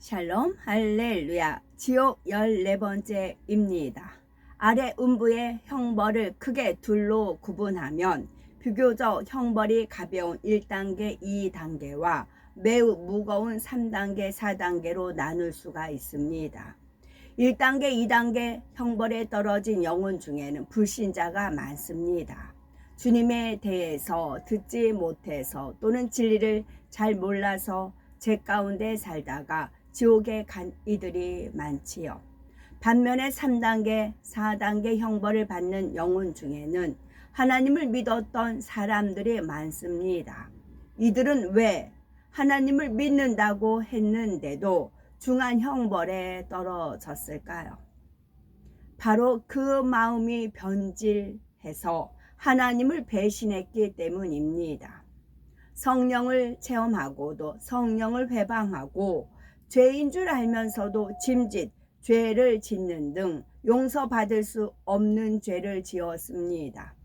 샬롬 할렐루야. 지옥 14번째입니다. 아래 음부의 형벌을 크게 둘로 구분하면 비교적 형벌이 가벼운 1단계, 2단계와 매우 무거운 3단계, 4단계로 나눌 수가 있습니다. 1단계, 2단계 형벌에 떨어진 영혼 중에는 불신자가 많습니다. 주님에 대해서 듣지 못해서 또는 진리를 잘 몰라서 죄 가운데 살다가 지옥에 간 이들이 많지요. 반면에 3단계, 4단계 형벌을 받는 영혼 중에는 하나님을 믿었던 사람들이 많습니다. 이들은 왜 하나님을 믿는다고 했는데도 중한 형벌에 떨어졌을까요? 바로 그 마음이 변질해서 하나님을 배신했기 때문입니다. 성령을 체험하고도 성령을 회방하고 죄인 줄 알면서도 짐짓 죄를 짓는 등 용서받을 수 없는 죄를 지었습니다.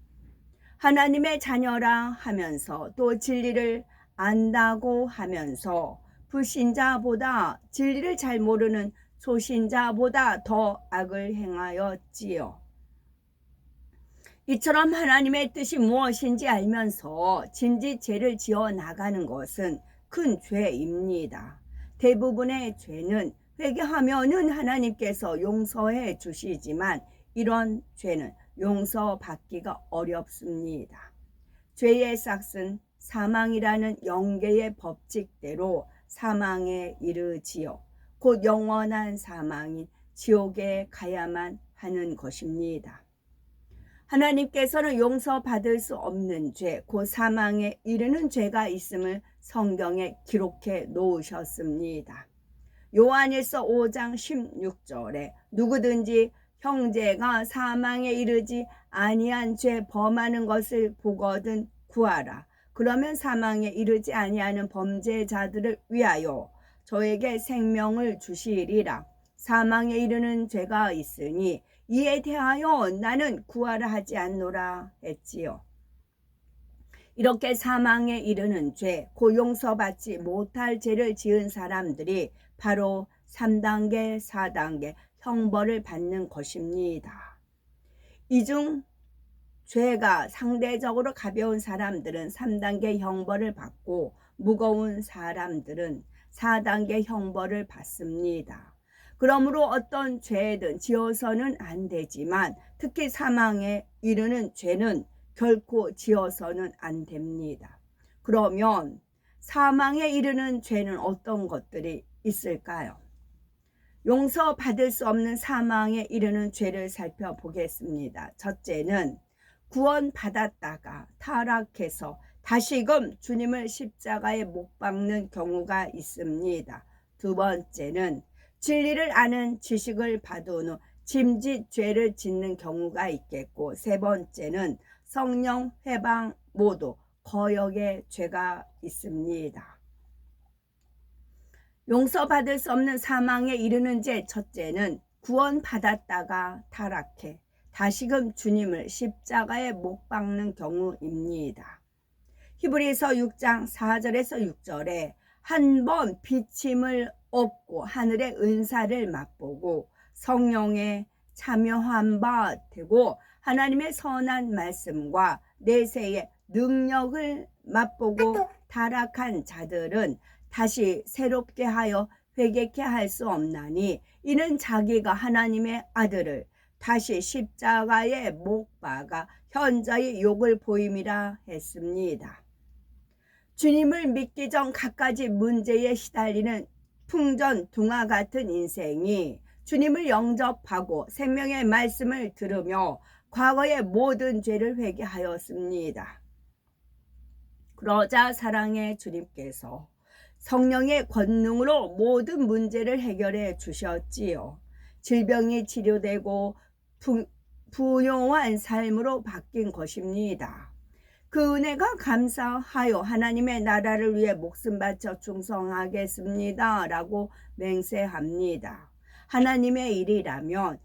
하나님의 자녀라 하면서 또 진리를 안다고 하면서 불신자보다 진리를 잘 모르는 초신자보다 더 악을 행하였지요. 이처럼 하나님의 뜻이 무엇인지 알면서 짐짓 죄를 지어 나가는 것은 큰 죄입니다. 대부분의 죄는 회개하면은 하나님께서 용서해 주시지만 이런 죄는 용서받기가 어렵습니다. 죄의 싹은 사망이라는 영계의 법칙대로 사망에 이르지요. 곧 영원한 사망인 지옥에 가야만 하는 것입니다. 하나님께서는 용서받을 수 없는 죄, 곧 사망에 이르는 죄가 있음을 성경에 기록해 놓으셨습니다. 요한일서 5장 16절에 누구든지 형제가 사망에 이르지 아니한 죄 범하는 것을 보거든 구하라. 그러면 사망에 이르지 아니하는 범죄자들을 위하여 저에게 생명을 주시리라. 사망에 이르는 죄가 있으니 이에 대하여 나는 구하라 하지 않노라 했지요. 이렇게 사망에 이르는 죄, 곧 용서받지 못할 죄를 지은 사람들이 바로 3단계, 4단계 형벌을 받는 것입니다. 이 중 죄가 상대적으로 가벼운 사람들은 3단계 형벌을 받고 무거운 사람들은 4단계 형벌을 받습니다. 그러므로 어떤 죄든 지어서는 안 되지만 특히 사망에 이르는 죄는 결코 지어서는 안 됩니다. 그러면 사망에 이르는 죄는 어떤 것들이 있을까요? 용서받을 수 없는 사망에 이르는 죄를 살펴보겠습니다. 첫째는 구원받았다가 타락해서 다시금 주님을 십자가에 못 박는 경우가 있습니다. 두 번째는 진리를 아는 지식을 받은 후 짐짓 죄를 짓는 경우가 있겠고, 세 번째는 성령 회방 모두 거역의 죄가 있습니다. 용서받을 수 없는 사망에 이르는 죄 첫째는 구원받았다가 타락해 다시금 주님을 십자가에 못 박는 경우입니다. 히브리서 6장 4절에서 6절에 한 번 비침을 얻고 하늘의 은사를 맛보고 성령에 참여한 바 되고 하나님의 선한 말씀과 내세의 능력을 맛보고 타락한 자들은 다시 새롭게 하여 회개케 할 수 없나니 이는 자기가 하나님의 아들을 다시 십자가에 못 박아 현저히 욕을 보임이라 했습니다. 주님을 믿기 전 갖가지 문제에 시달리는 풍전등화 같은 인생이 주님을 영접하고 생명의 말씀을 들으며 과거의 모든 죄를 회개하였습니다. 그러자 사랑의 주님께서 성령의 권능으로 모든 문제를 해결해 주셨지요. 질병이 치료되고 부요한 삶으로 바뀐 것입니다. 그 은혜가 감사하여 하나님의 나라를 위해 목숨 바쳐 충성하겠습니다 라고 맹세합니다. 하나님의 일이라면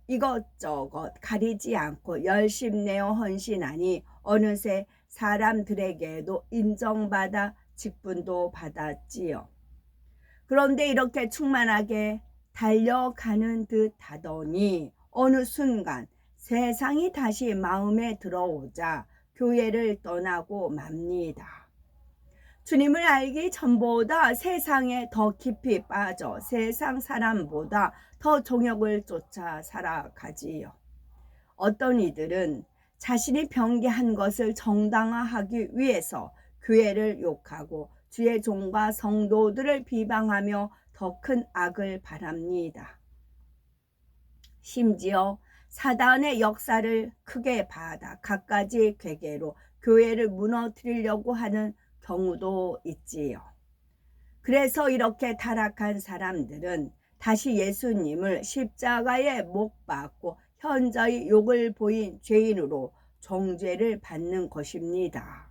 이것저것 가리지 않고 열심내어 헌신하니 어느새 사람들에게도 인정받아 직분도 받았지요. 그런데 이렇게 충만하게 달려가는 듯 하더니 어느 순간 세상이 다시 마음에 들어오자 교회를 떠나고 맙니다. 주님을 알기 전보다 세상에 더 깊이 빠져 세상 사람보다 더 정욕을 쫓아 살아가지요. 어떤 이들은 자신이 병기한 것을 정당화하기 위해서 교회를 욕하고 주의 종과 성도들을 비방하며 더 큰 악을 바랍니다. 심지어 사단의 역사를 크게 받아 갖가지 괴계로 교회를 무너뜨리려고 하는 경우도 있지요. 그래서 이렇게 타락한 사람들은 다시 예수님을 십자가에 못 박고 현저히 욕을 보인 죄인으로 정죄를 받는 것입니다.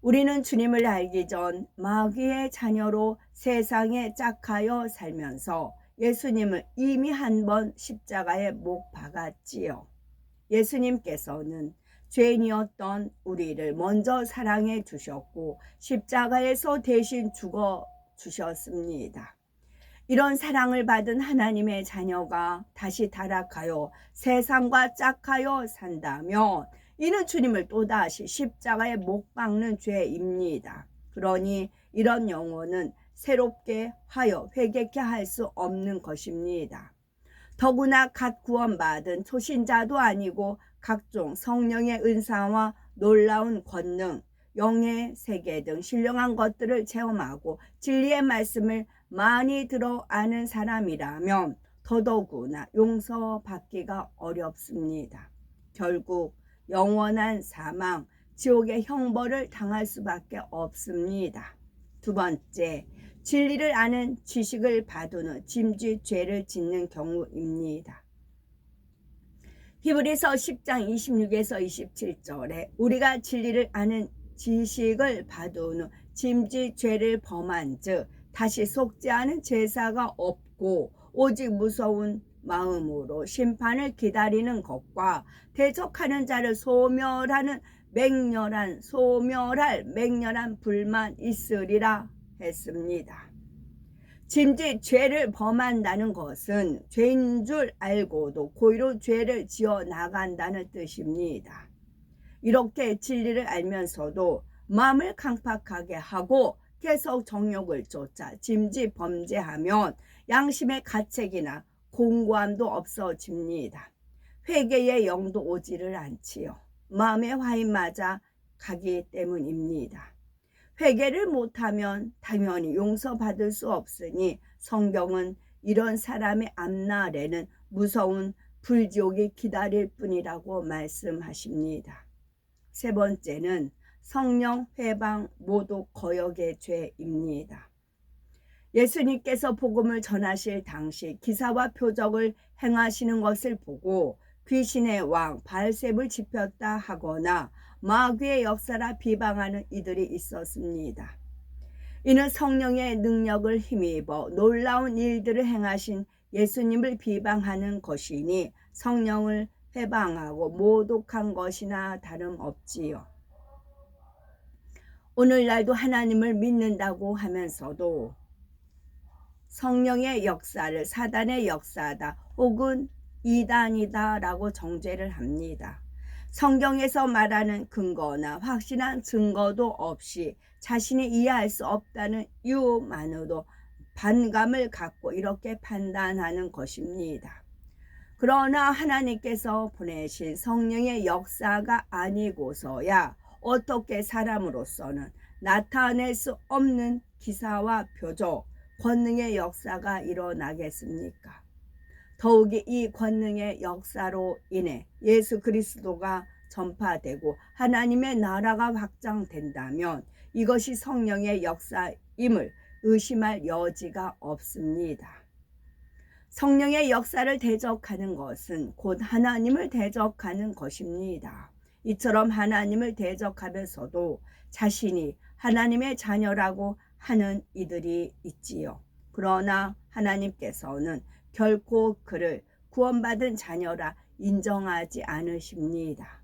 우리는 주님을 알기 전 마귀의 자녀로 세상에 짝하여 살면서 예수님을 이미 한 번 십자가에 못 박았지요. 예수님께서는 죄인이었던 우리를 먼저 사랑해 주셨고 십자가에서 대신 죽어 주셨습니다. 이런 사랑을 받은 하나님의 자녀가 다시 타락하여 세상과 짝하여 산다면 이는 주님을 또다시 십자가에 못 박는 죄입니다. 그러니 이런 영혼은 새롭게 하여 회개케 할 수 없는 것입니다. 더구나 갓 구원받은 초신자도 아니고 각종 성령의 은사와 놀라운 권능, 영의 세계 등 신령한 것들을 체험하고 진리의 말씀을 많이 들어 아는 사람이라면 더더구나 용서받기가 어렵습니다. 결국 영원한 사망, 지옥의 형벌을 당할 수밖에 없습니다. 두 번째, 진리를 아는 지식을 받우는 짐짓 죄를 짓는 경우입니다. 히브리서 10장 26에서 27절에 우리가 진리를 아는 지식을 받우는 짐짓 죄를 범한 즉 다시 속지 않은 제사가 없고 오직 무서운 마음으로 심판을 기다리는 것과 대적하는 자를 소멸할 맹렬한 불만 있으리라 했습니다. 짐짓 죄를 범한다는 것은 죄인 줄 알고도 고의로 죄를 지어 나간다는 뜻입니다. 이렇게 진리를 알면서도 마음을 강팍하게 하고 계속 정욕을 쫓아 짐짓 범죄하면 양심의 가책이나 공고함도 없어집니다. 회개의 영도 오지를 않지요. 마음의 화인 맞아 가기 때문입니다. 회개를 못하면 당연히 용서받을 수 없으니 성경은 이런 사람의 앞날에는 무서운 불지옥이 기다릴 뿐이라고 말씀하십니다. 세 번째는 성령 회방 모독 거역의 죄입니다. 예수님께서 복음을 전하실 당시 기사와 표적을 행하시는 것을 보고 귀신의 왕 바알세불을 지폈다 하거나 마귀의 역사라 비방하는 이들이 있었습니다. 이는 성령의 능력을 힘입어 놀라운 일들을 행하신 예수님을 비방하는 것이니 성령을 회방하고 모독한 것이나 다름없지요. 오늘날도 하나님을 믿는다고 하면서도 성령의 역사를 사단의 역사다 혹은 이단이다 라고 정죄를 합니다. 성경에서 말하는 근거나 확실한 증거도 없이 자신이 이해할 수 없다는 이유만으로 반감을 갖고 이렇게 판단하는 것입니다. 그러나 하나님께서 보내신 성령의 역사가 아니고서야 어떻게 사람으로서는 나타낼 수 없는 기사와 표적, 권능의 역사가 일어나겠습니까? 더욱이 이 권능의 역사로 인해 예수 그리스도가 전파되고 하나님의 나라가 확장된다면 이것이 성령의 역사임을 의심할 여지가 없습니다. 성령의 역사를 대적하는 것은 곧 하나님을 대적하는 것입니다. 이처럼 하나님을 대적하면서도 자신이 하나님의 자녀라고 하는 이들이 있지요. 그러나 하나님께서는 결코 그를 구원받은 자녀라 인정하지 않으십니다.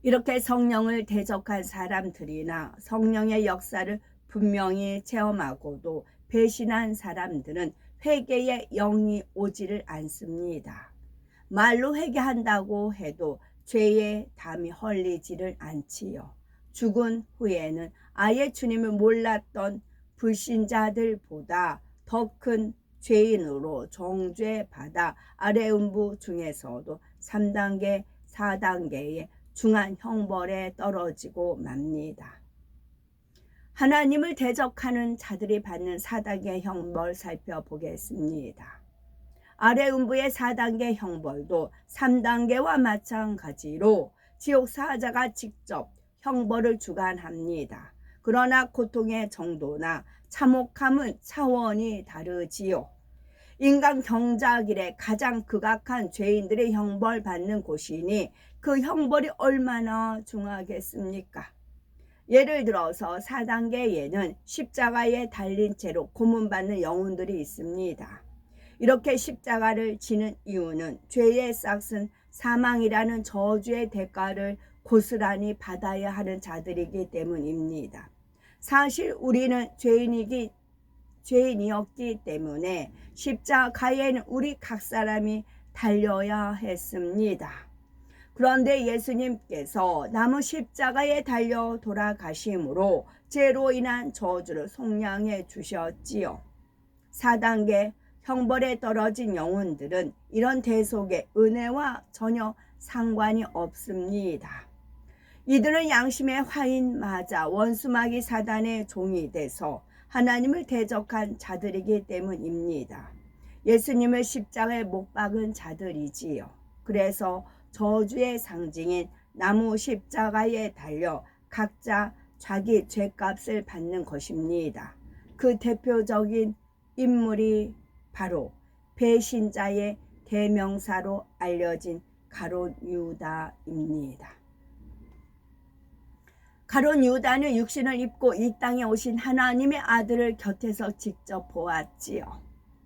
이렇게 성령을 대적한 사람들이나 성령의 역사를 분명히 체험하고도 배신한 사람들은 회개의 영이 오지를 않습니다. 말로 회개한다고 해도 죄의 담이 헐리지를 않지요. 죽은 후에는 아예 주님을 몰랐던 불신자들보다 더 큰 죄인으로 정죄받아 아래음부 중에서도 3단계, 4단계의 중한 형벌에 떨어지고 맙니다. 하나님을 대적하는 자들이 받는 4단계 형벌 살펴보겠습니다. 아래음부의 4단계 형벌도 3단계와 마찬가지로 지옥 사자가 직접 형벌을 주관합니다. 그러나 고통의 정도나 참혹함은 차원이 다르지요. 인간 경작일에 가장 극악한 죄인들이 형벌받는 곳이니 그 형벌이 얼마나 중하겠습니까? 예를 들어서 4단계에는 십자가에 달린 채로 고문받는 영혼들이 있습니다. 이렇게 십자가를 지는 이유는 죄의 싹은 사망이라는 저주의 대가를 고스란히 받아야 하는 자들이기 때문입니다. 사실 우리는 죄인이었기 때문에 십자가에는 우리 각 사람이 달려야 했습니다. 그런데 예수님께서 나무 십자가에 달려 돌아가심으로 죄로 인한 저주를 속량해 주셨지요. 4단계 형벌에 떨어진 영혼들은 이런 대속의 은혜와 전혀 상관이 없습니다. 이들은 양심의 화인 맞아 원수마귀 사단의 종이 돼서 하나님을 대적한 자들이기 때문입니다. 예수님을 십자가에 못 박은 자들이지요. 그래서 저주의 상징인 나무 십자가에 달려 각자 자기 죄값을 받는 것입니다. 그 대표적인 인물이 바로 배신자의 대명사로 알려진 가룟 유다입니다. 가룟 유다는 육신을 입고 이 땅에 오신 하나님의 아들을 곁에서 직접 보았지요.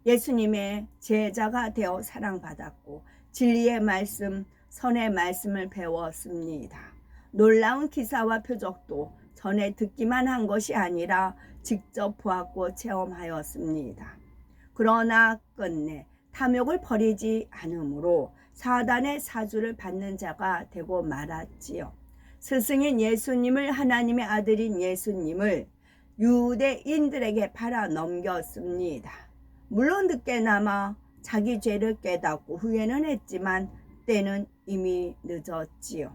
예수님의 제자가 되어 사랑받았고 진리의 말씀, 선의 말씀을 배웠습니다. 놀라운 기사와 표적도 전에 듣기만 한 것이 아니라 직접 보았고 체험하였습니다. 그러나 끝내 탐욕을 버리지 않으므로 사단의 사주를 받는 자가 되고 말았지요. 스승인 예수님을, 하나님의 아들인 예수님을 유대인들에게 팔아 넘겼습니다. 물론 늦게나마 자기 죄를 깨닫고 후회는 했지만 때는 이미 늦었지요.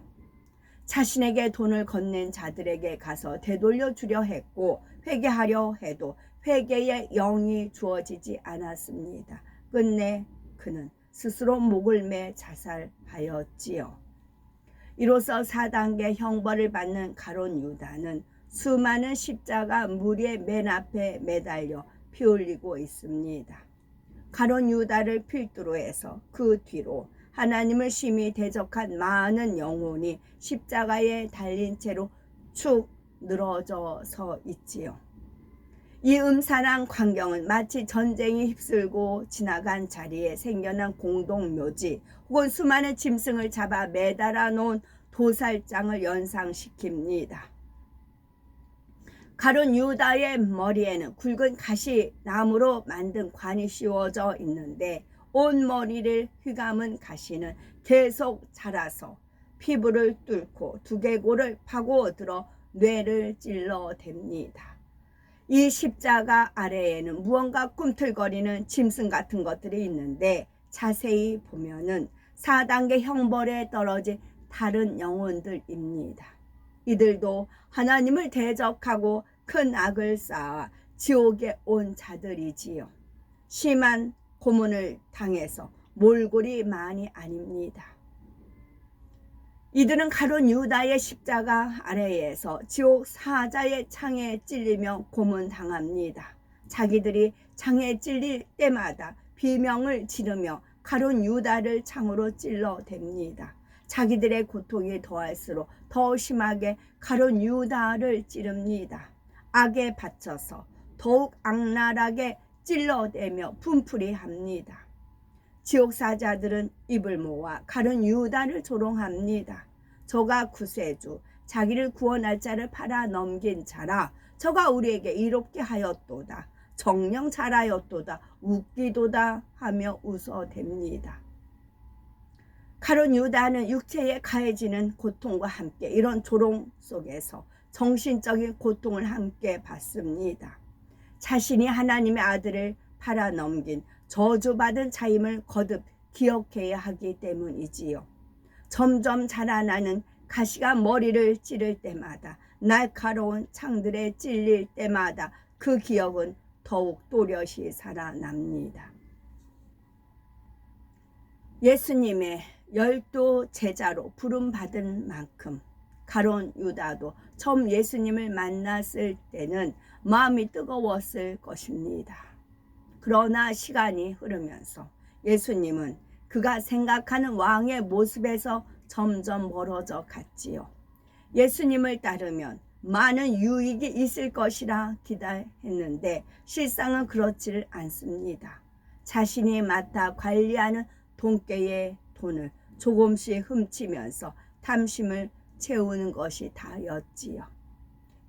자신에게 돈을 건넨 자들에게 가서 되돌려 주려 했고 회개하려 해도 회개의 영이 주어지지 않았습니다. 끝내 그는 스스로 목을 매 자살하였지요. 이로써 4단계 형벌을 받는 가룟 유다는 수많은 십자가 무리의 맨 앞에 매달려 피 흘리고 있습니다. 가룟 유다를 필두로 해서 그 뒤로 하나님을 심히 대적한 많은 영혼이 십자가에 달린 채로 축 늘어져서 있지요. 이 음산한 광경은 마치 전쟁이 휩쓸고 지나간 자리에 생겨난 공동묘지 혹은 수많은 짐승을 잡아 매달아 놓은 도살장을 연상시킵니다. 가룟 유다의 머리에는 굵은 가시나무로 만든 관이 씌워져 있는데 온 머리를 휘감은 가시는 계속 자라서 피부를 뚫고 두개골을 파고들어 뇌를 찔러댑니다. 이 십자가 아래에는 무언가 꿈틀거리는 짐승 같은 것들이 있는데 자세히 보면은 4단계 형벌에 떨어진 다른 영혼들입니다. 이들도 하나님을 대적하고 큰 악을 쌓아 지옥에 온 자들이지요. 심한 고문을 당해서 몰골이 아닙니다. 이들은 가룟 유다의 십자가 아래에서 지옥 사자의 창에 찔리며 고문당합니다. 자기들이 창에 찔릴 때마다 비명을 지르며 가룟 유다를 창으로 찔러댑니다. 자기들의 고통이 더할수록 더 심하게 가룟 유다를 찌릅니다. 악에 받쳐서 더욱 악랄하게 찔러대며 분풀이합니다. 지옥사자들은 입을 모아 가룟 유다를 조롱합니다. 저가 구세주, 자기를 구원할 자를 팔아 넘긴 자라, 저가 우리에게 이롭게 하였도다. 정령 잘하였도다. 웃기도다 하며 웃어댑니다. 가룟 유다는 육체에 가해지는 고통과 함께 이런 조롱 속에서 정신적인 고통을 함께 받습니다. 자신이 하나님의 아들을 팔아넘긴 저주받은 자임을 거듭 기억해야 하기 때문이지요. 점점 자라나는 가시가 머리를 찌를 때마다, 날카로운 창들에 찔릴 때마다 그 기억은 더욱 또렷이 살아납니다. 예수님의 12 제자로 부름받은 만큼 가룟 유다도 처음 예수님을 만났을 때는 마음이 뜨거웠을 것입니다. 그러나 시간이 흐르면서 예수님은 그가 생각하는 왕의 모습에서 점점 멀어져 갔지요. 예수님을 따르면 많은 유익이 있을 것이라 기대했는데 실상은 그렇지를 않습니다. 자신이 맡아 관리하는 돈깨의 돈을 조금씩 훔치면서 탐심을 채우는 것이 다였지요.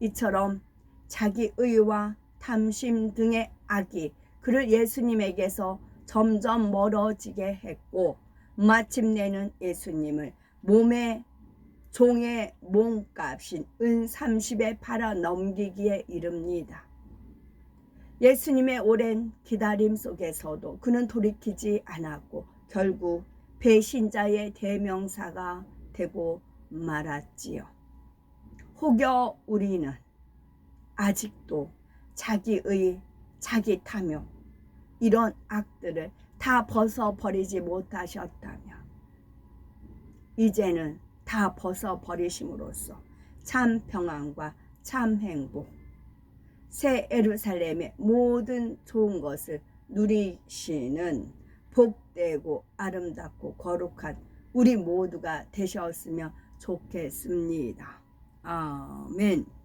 이처럼 자기 의와 탐심 등의 악이 그를 예수님에게서 점점 멀어지게 했고, 마침내는 예수님을 몸의 종의 몸값인 은 30에 팔아 넘기기에 이릅니다. 예수님의 오랜 기다림 속에서도 그는 돌이키지 않았고 결국 배신자의 대명사가 되고 말았지요. 혹여 우리는 아직도 자기의, 자기 탐욕 이런 악들을 다 벗어버리지 못하셨다면 이제는 다 벗어버리심으로써 참 평안과 참 행복, 새 예루살렘의 모든 좋은 것을 누리시는 복되고 아름답고 거룩한 우리 모두가 되셨으면 좋겠습니다. 아멘.